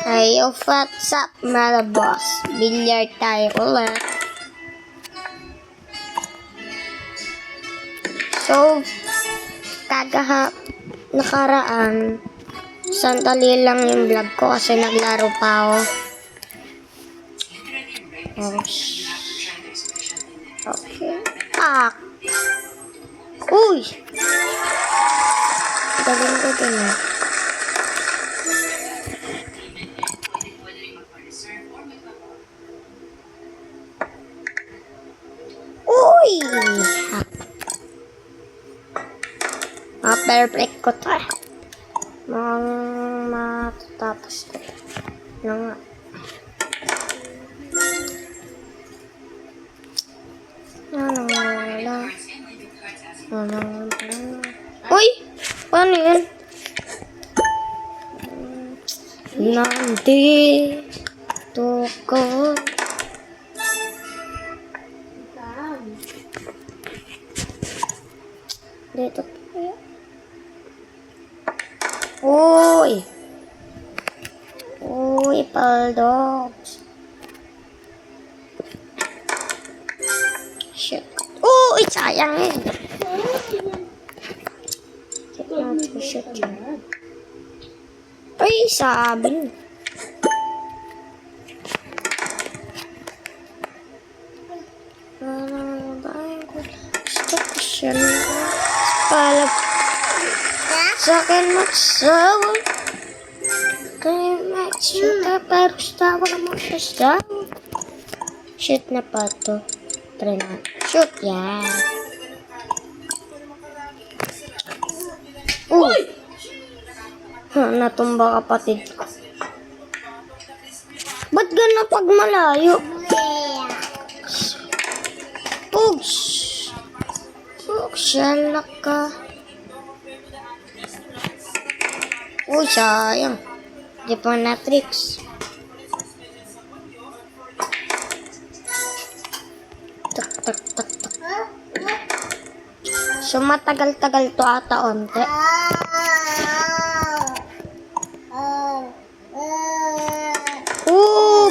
Hey, what's up mga boss? Bilyar tayo ulit. So, nakaraan, sandali lang yung vlog ko kasi naglaro pa ako. Okay. Uy! Galing ko din eh. Uy! Perfect ko to eh. Matatapos ko. Ano nga. Uy! Paano yun? Nandito ko. Dito po. Uy! Uy, Paldogs. Shit. Uy, sayang eh. Shit yan. Uy, sabi. Station. Palap. Sa akin magsawa. Kaya magsuka pero stawa ka magsasawa. Shoot na pa to. Try na. Shoot yan. Uy! Natumba kapatid ko. Ba't gano'n pag malayo? Pugs! Shalak ka. Uy, sayang. Di pa na tricks. Tak, tak, tak, tak. So, matagal-tagal to ata onte.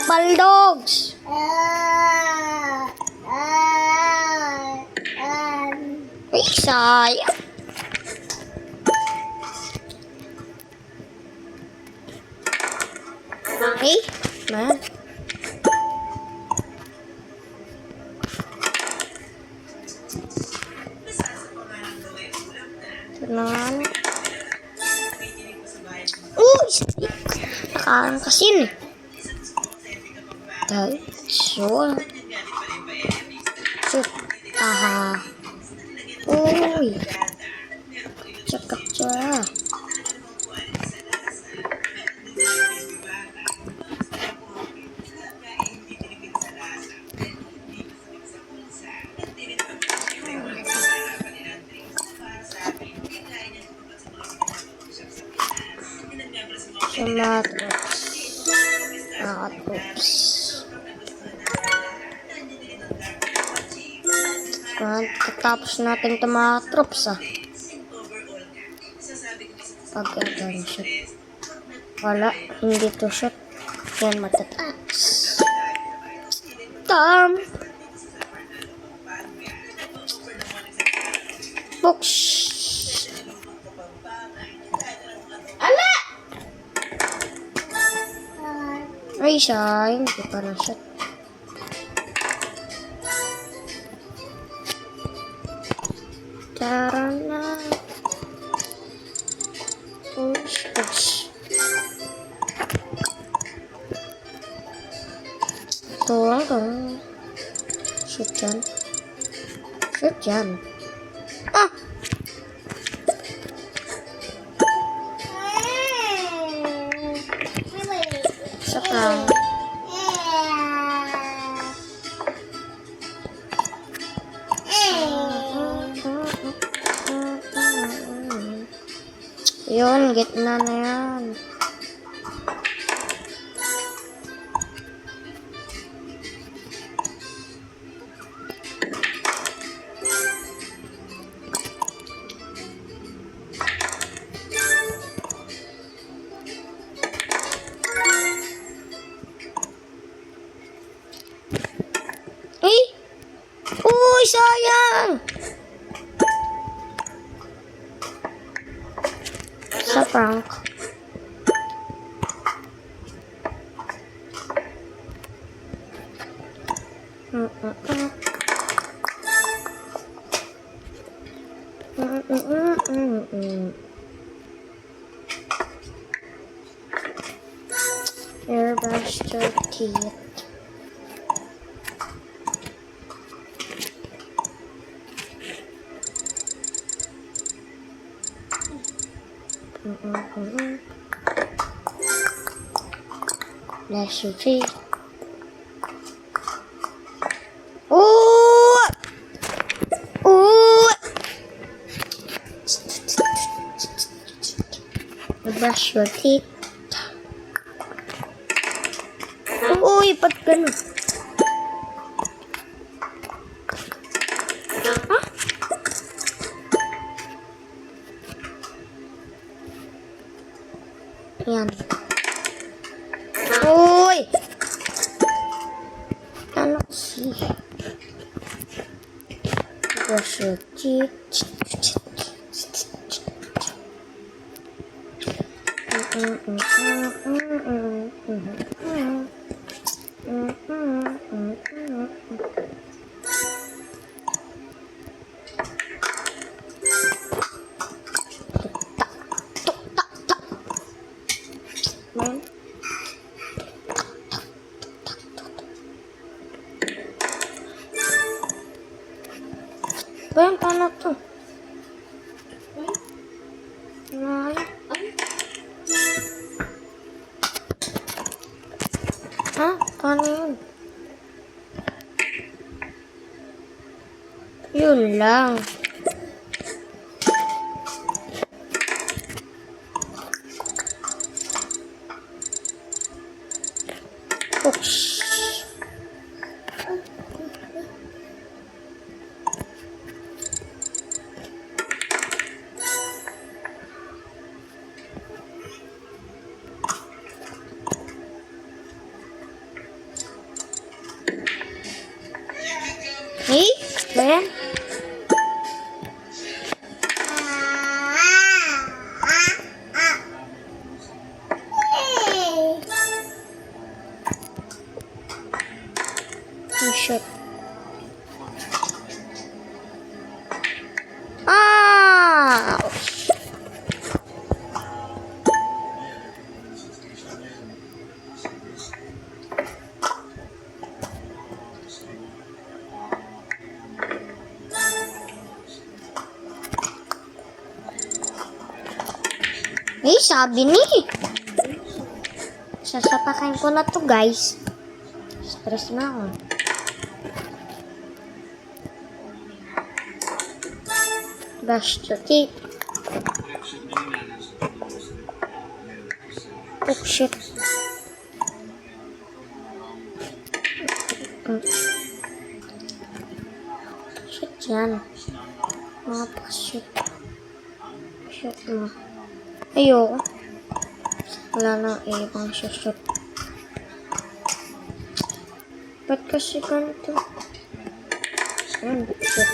Paldogs! Uy, sayang. Okay, man. Tenang. Nakakasin eh. So, aha. Uy. Cakap siya. Oops. Tapos natin ito mga troops Pag-ganyan shoot. Wala, hindi to shoot. Yan matataas. Books. Ala! Ay, siya. Hindi pa na shoot. Tara na. Push. Tuwang. Shoot yan. Shoot yan. Saka. Yun, gitna na yan. sayang! Sa prank. Airbrush your teeth. Bless your teeth. Ooh! Ooh! Brush your teeth. Uy, ba't ganun? Huh? Yan. Uy! Ano kasi? Brush your teeth. Bayan, paano to? Ha? Paano yun? Yun lang. Oops. Hey, Ben. T-shirt. Ah! Eh, sabi ni. Sasapakin ko na to, guys. Stress na ako. Brush your teeth. Oh, shit. Shit yan. Mga pa-shit. Shit mo. Ayoko. Wala na ibang shoot. Ba't kasi ganito? Ayun, shit.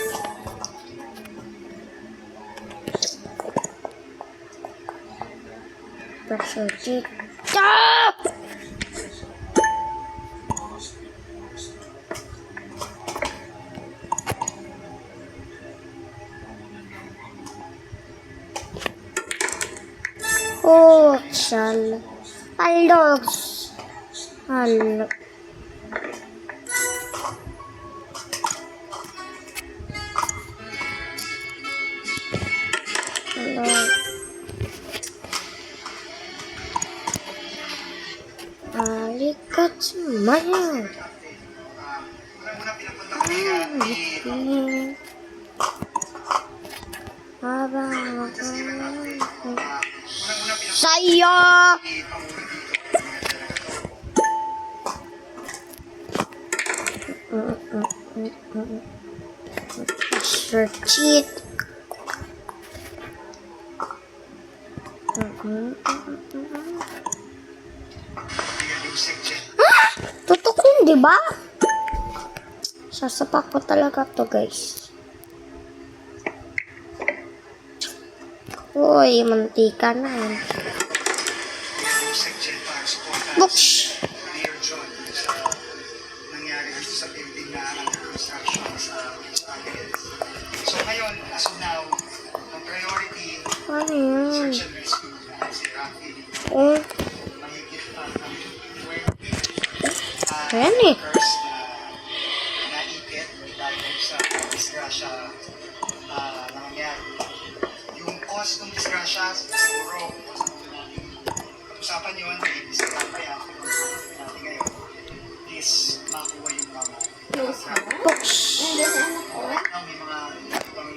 Brush your teeth. Ah! Oh, chal. Alos. Alo. Alo. Alikatsumayo. Saya. Searchit. Tutok yun, di ba? Sasapak ko talaga to, guys. Uy, mantika na yan. Books! Dear John, sa nangyari dito sa building na under construction sa Angeles. So ngayon, as of now, ang priority, Ano yun? search and rescue na si Rafi. Oh, Mahigit pa ng 20 ayan eh. workers na naipit dahil sa disgrasya na nangyari. Yung cause ng disgrasya, siguro, usapan yun, i-discuss pa yan natin ngayon, is makuha yung mga Books! right now may mga ibang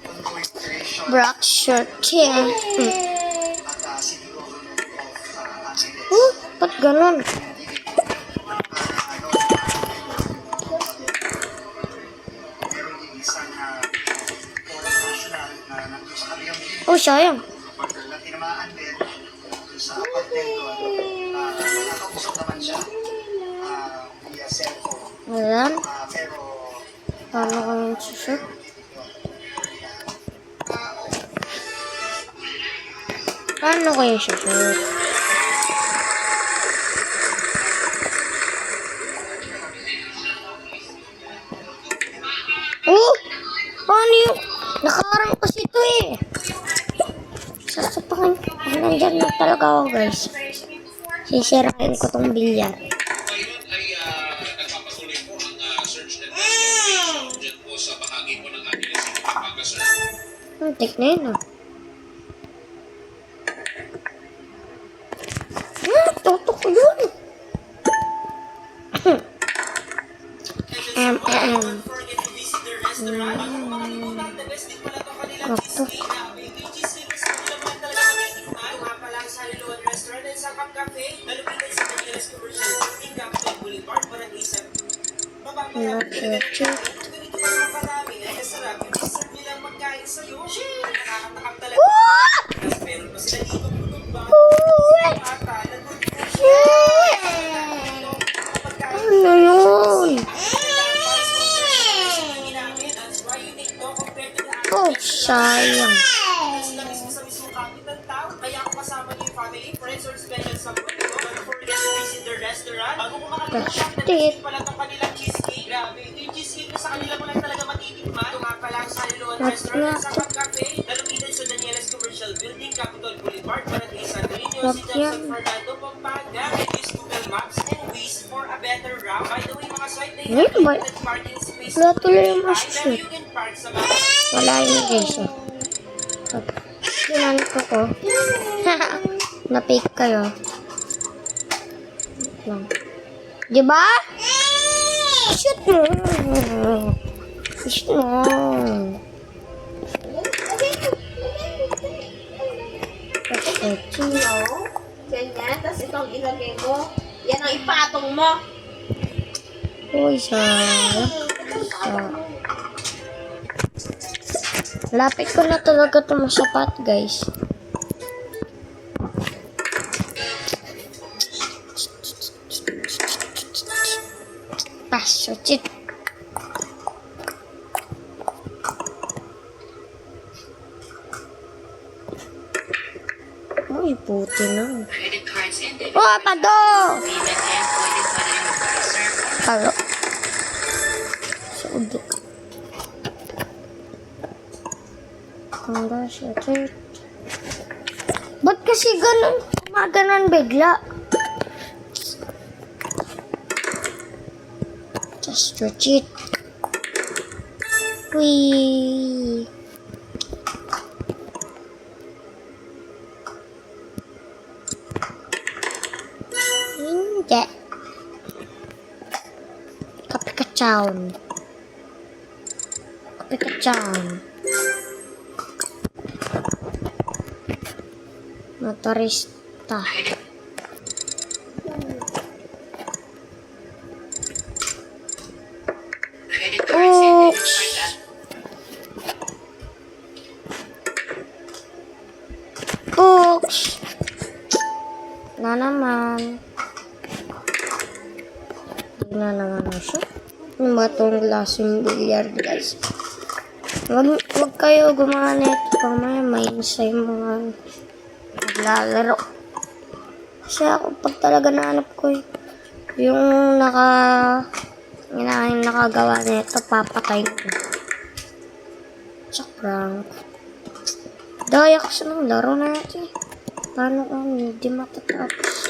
ongoing operation Brock shirt here. at City Government of Angeles. Ba't ganun? Meron din isang foreign national na nandun sa kabilang din Oh, sayang. na tinamaan din dun sa Pagtenton. Nakakausap naman siya via cellphone. Ayan. Pero Paano ko yung sushoot? Paano ko yung sushoot? Oh! Paano yung... Nakaharang kasi ito eh. Sasapakin ko. Nandyan na talaga ako guys. Sisirain ko tong bilyar. Ngayon ay nagpapatuloy po ang search and rescue operation dyan po sa bahagi po ng Angeles City, Pampanga, sir. Antik na yun ah. Tutok ko yun. Tutok. Ano yun? Oh, sayang. Plastic. Ngayon ba? Wala tuloy yung masushoot. Wala yun guys. Sinanit ko. Na-fake kayo. Lang. Diba? Shoot mo. Shoot mo. Ganyan, tapos itong ilagay mo. Yan ang ipatong mo. Uy, sayang. Lapit ko na talaga itong sapat, guys. Paso, chit. Uy, puti na. Credit cards and debit Oh, pado! payment and pwede pa rin mag-reserve Palo. Sudik. Hangga siya, chit. Ba't kasi ganun? Maganon bigla. Just to cheat. Wee. Hindi. Kapikachaon. Kapikachaon. Motorista. credit cards and debit Oops. card at Oops. Na naman. Na naman na siya. Ano ba itong lasing billiard, guys? Wag kayo gumana ito. Pamaya may insay mga naglalaro. Kasi ako pag talaga nahanap ko yung nakagawa na ito, papatay ko. Sakrang. Daya kasi ng laro natin. Paano kung hindi matatapos?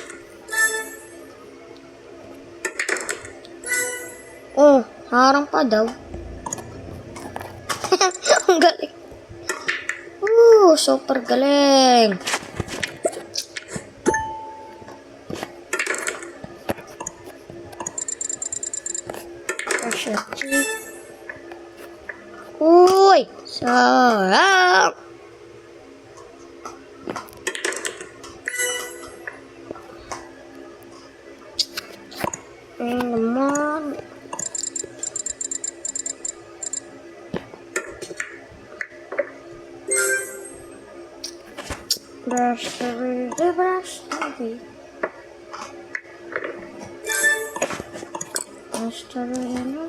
Oh, harang pa daw. Ang galing. Super galing. Pressure chip. Uy! Sarap! Ayun naman. Brush the brush the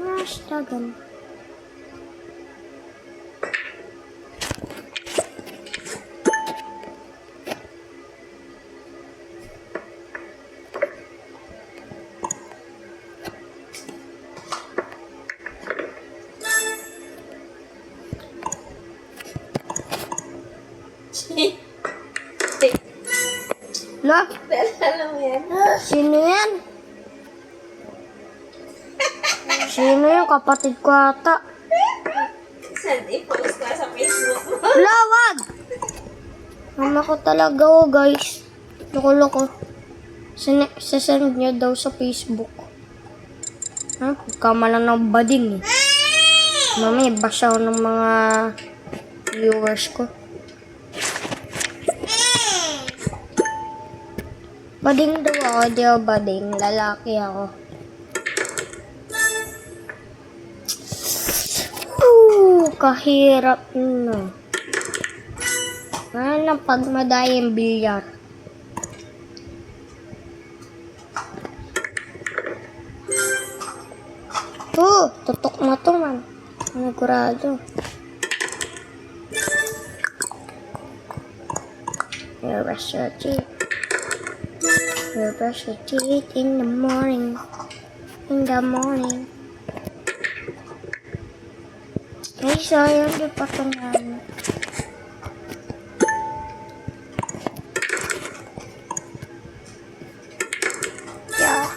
brush the gun. Lah, Alam mo yan? sino yan? Sino yung kapatid ko ata? Saan i-post ka sa Facebook mo? Lawag! Mama ko talaga guys. Loko-loko. Sasend niya daw sa Facebook. Ha? Pagkamalan ng bading eh. Mama, ibasa ng mga viewers ko. Bading daw ako, di ako bading. Lalaki ako. Kahirap na. Ano pag madayang bilyar? Tutok na to man. Nagurado. You brush your teeth. You brush your teeth in the morning. In the morning. Ay, sayang. Di pa ito namin. Yeah.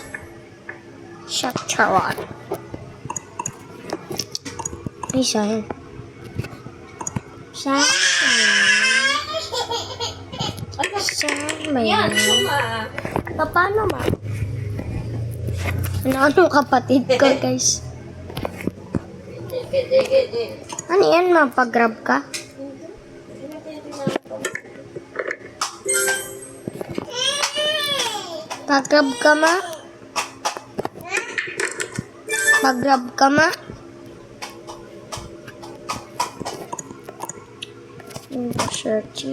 Shut charon. Ay, sayang. Sayang. Sayang. Yan, suma. Paano ma? Ano kapatid ko, guys? Ano yan, ma? Pag-grab ka? Pag-grab ka, ma? Pag-grab ka, ma? Searchy.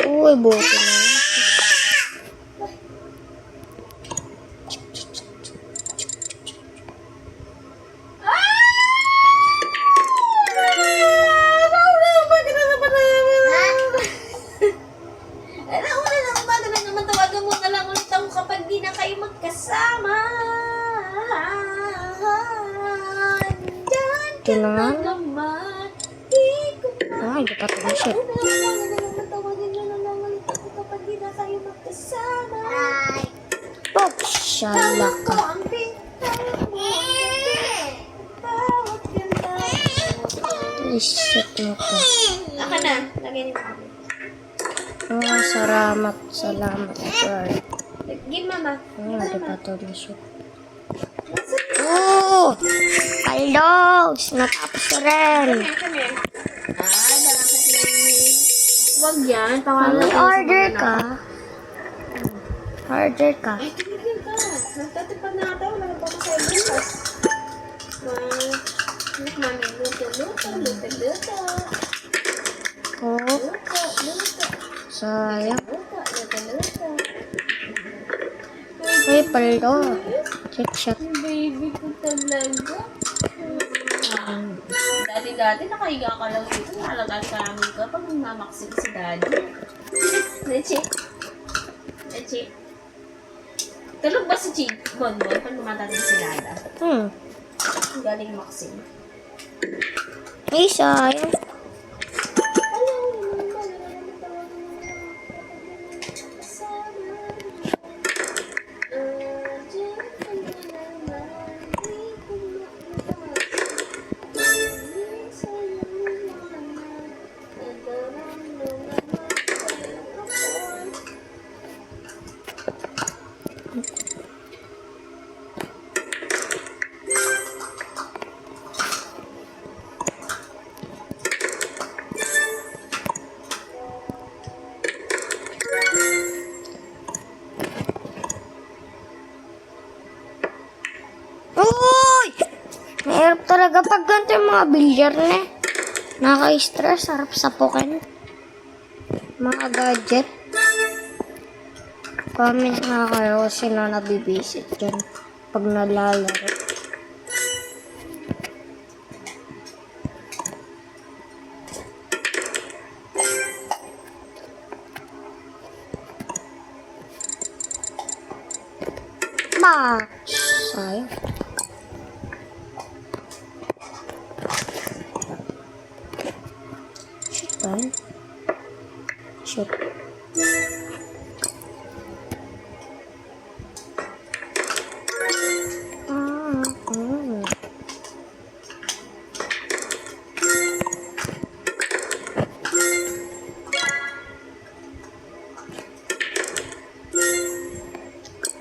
Uy, buti na. Kailangan. Ay, di pa ito na siya. Oh, shala ka. Isit mo to. Aka na. Lagay niyo. Oh, salamat. Salamat, Lord. Give mama. Di pa ito na siya. Oh! Paldos! Natapos ko rin. Come here. Wag yan. May order ka. Order ka. Ay, tumigil ka. Nagtatipad na ata. Wala pa ako sa'yo bukas. Mami, luto. Oh, Luto. sayang. Luto. May paldo. Check shot. Baby ko talaga. Daddy, dati nakahiga ka lang dito. Nalagaan ka namin ka pag nagmamaksin si Daddy. Leche. Leche. Tulog ba si Bonbon pag lumadating si Dada? Ang galing maksin. Ay, sayang. Uy! Mahirap talaga pag ganito yung mga bilyar na eh. Nakaka-stress, harap sa pukin. Mga gadget. Comment nga kayo kung sino nabibisit dyan pag nalalaro. Bah! Sayang. Shoot tayo. Shoot.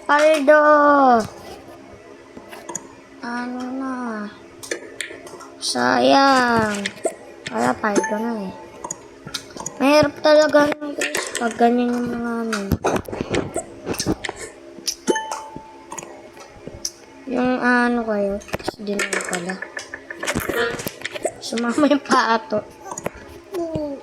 Paldo! Ano na? Sayang. Wala, paldo na eh. Mahirap talaga na guys. Pag ganyan yung mga ano. Yung ano kayo. Kasi di naman pala. Sumama yung paato. Oh.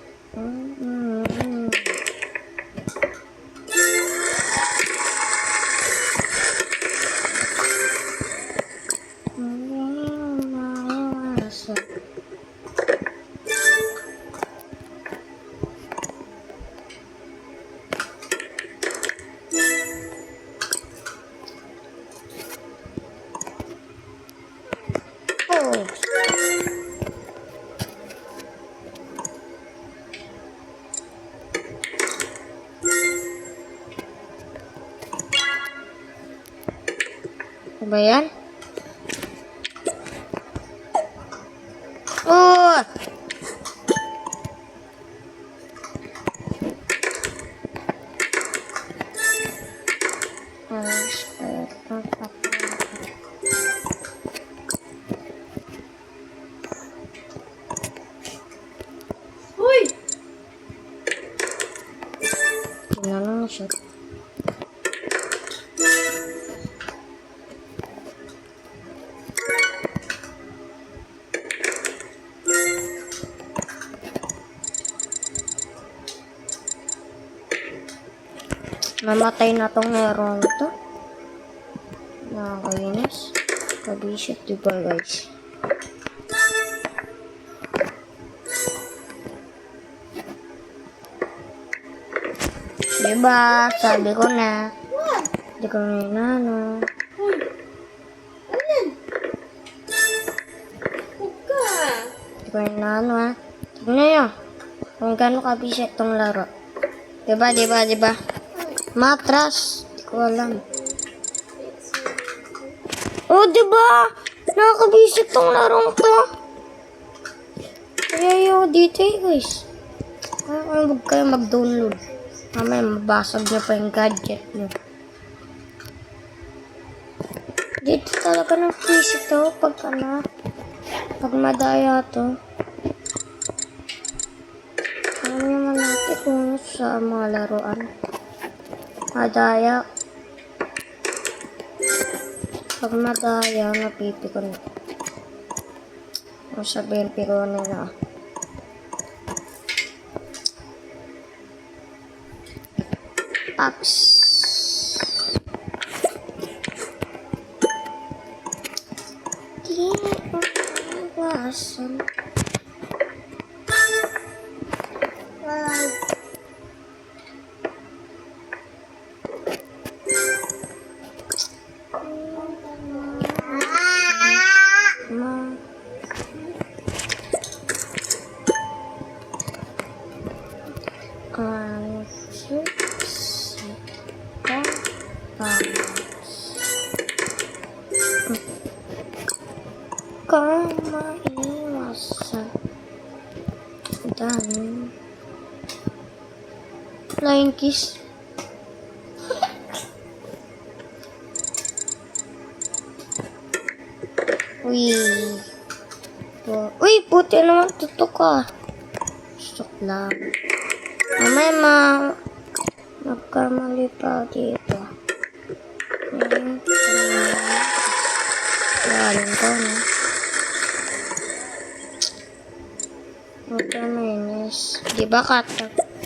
Ano ba yan? Oh! Uy! Tinanong siya. Mamatay na tong meron to. Nakakainis. Kabisit, diba guys? Diba? Sabi ko na. Hindi ko na inano. Uy! Ano yan? Huwag ka. Hindi ko na inano ha. Tignan nyo. Kung gano'ng kabisit tong laro. Diba? Matras. Hindi ko alam. Oh, diba? Nakakabisit tong larong to. Kaya yung dito eh, guys. Huwag kayo mag-download. Mamaya mabasag nyo pa yung gadget nyo. Dito talaga ng visit to. Pag madaya to. Alam naman natin kung sa mga laruan. Madaya. Pag madaya, napipikon. Kung sabihin, pikon nila. Paps. Di ko iwasan. Kung maiwasan. Dami. Flying kiss. Uy. Uy, puti naman tutok ka. Stok lang. Mamaya nagkamali pa dito. Lalim ko, no? Magkaminis. Di ba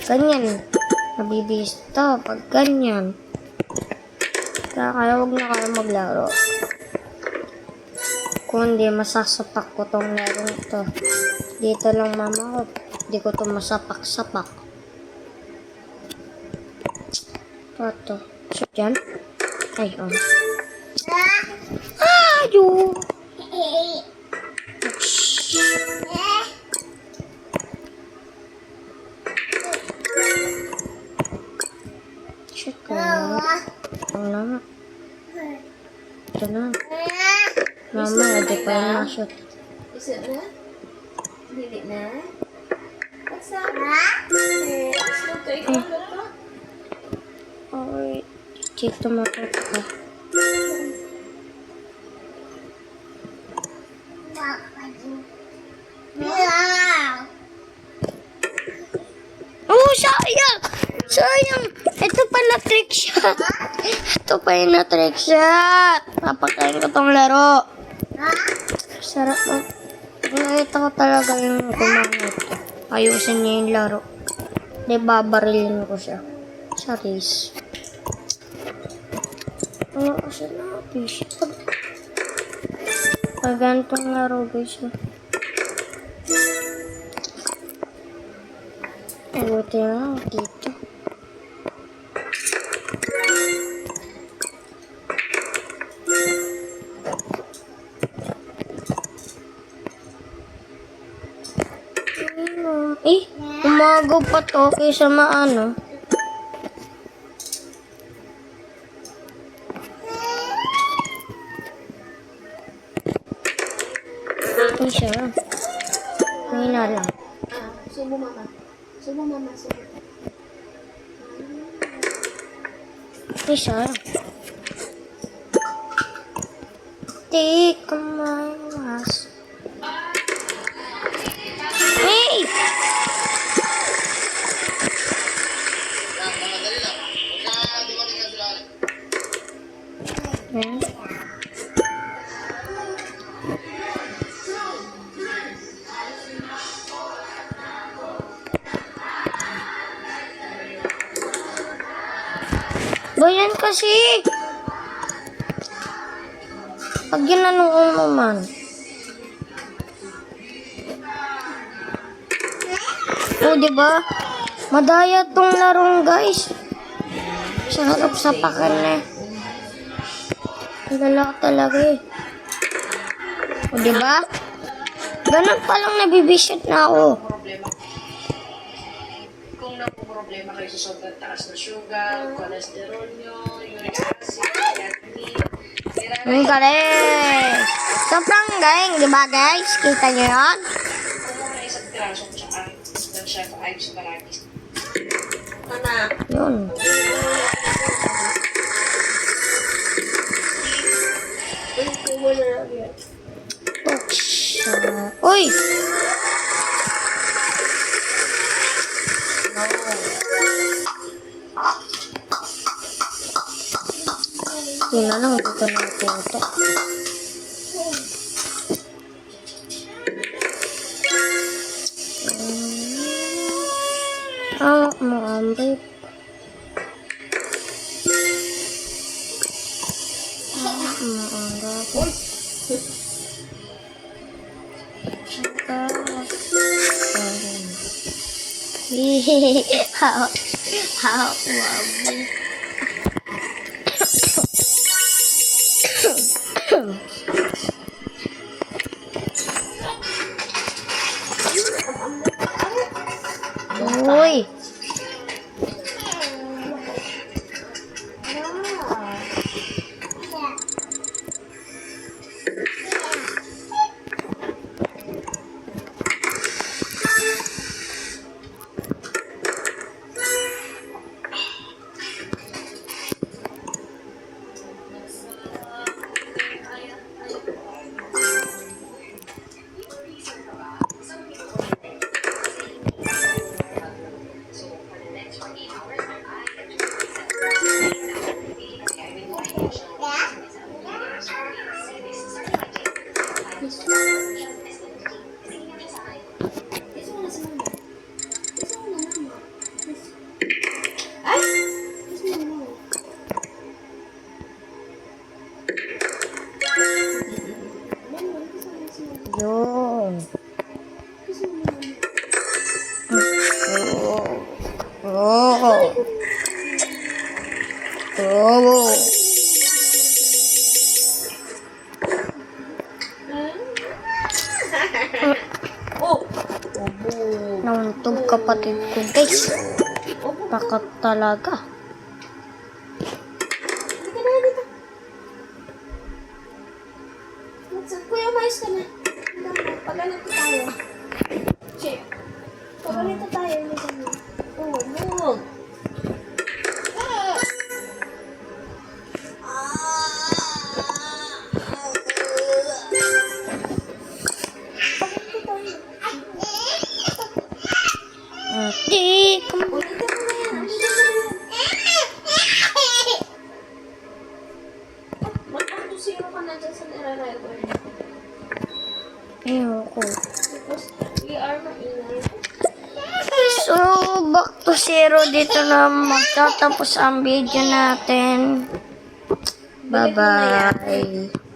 ganyan? Nabibista pag ganyan. Kaya huwag na kayo maglaro. Kung hindi, masasapak ko tong larong ito. Dito lang mama ko. Hindi ko to masapak-sapak. Ito. Shoot yan. Ay, oh. Ayo! Shoot ko. Ang lama. Ito na. Mama, hindi pa yung ma-shoot. Isa na? Dili na? What's up? Yes, luto. Ikaw luto? Okay. Dito matuto ka. Oh, sayang! Sayang! Ito pa na trick shot. Ito pa yung na trick shot. Papakain ko tong laro. Sarap mo. Nakita ko talaga yung gumamit. Ayusin niya yung laro. Hindi, babarilin ko siya. Sa race. Ano kasi na-fish? Pag ganitong laro, guys. Buti na ako dito. Umago pa to kaysa maano. Ay siya. Ngayon na lang. Subo mama. Subo mama. Subo. Ay siya. Take my mask. Hey! Hmm? Ganyan kasi. Pag ginanong ko naman. O, diba? Madaya tong larong, guys. Sarap sa pakan eh. Galak talaga eh. O, diba? Ganun pa lang nabibisit na ako. Kung problema kayo sa sobrang taas na sugar, cholesterol nyo, uric acid, creatinine, Ang galing! Sobrang galing, diba guys? Kita nyo yun? kung mga isang pirasong tsaka ng chef ayos palagi. Anak. Yun. Kumo na lang yan. Uy! Yun na lang, dito na ito. Hawak mo, Amber. Hawak mo, Amber. Hawak mo, Amber. Uy! Kiss mo na si mama. Kiss mo na mama. Kiss. Ay! Kiss mo na mama. Mama, kiss mo na si mama. Yun. Kiss mo na mama. Oh. Oh. Oh! Obo. Nauntog kapatid ko, guys. Takat talaga. Halika na dito. Kuya, umayos ka na. Pag-ganito tayo. Check. Pag-ganito tayo. Oh, move. Di. Ulitin mo na yan. Mag-2-0 ka na dyan sa nire-rival. Ayoko. Tapos, we are maingay. So, back to 0 dito na magtatapos ang video natin. Bye-bye.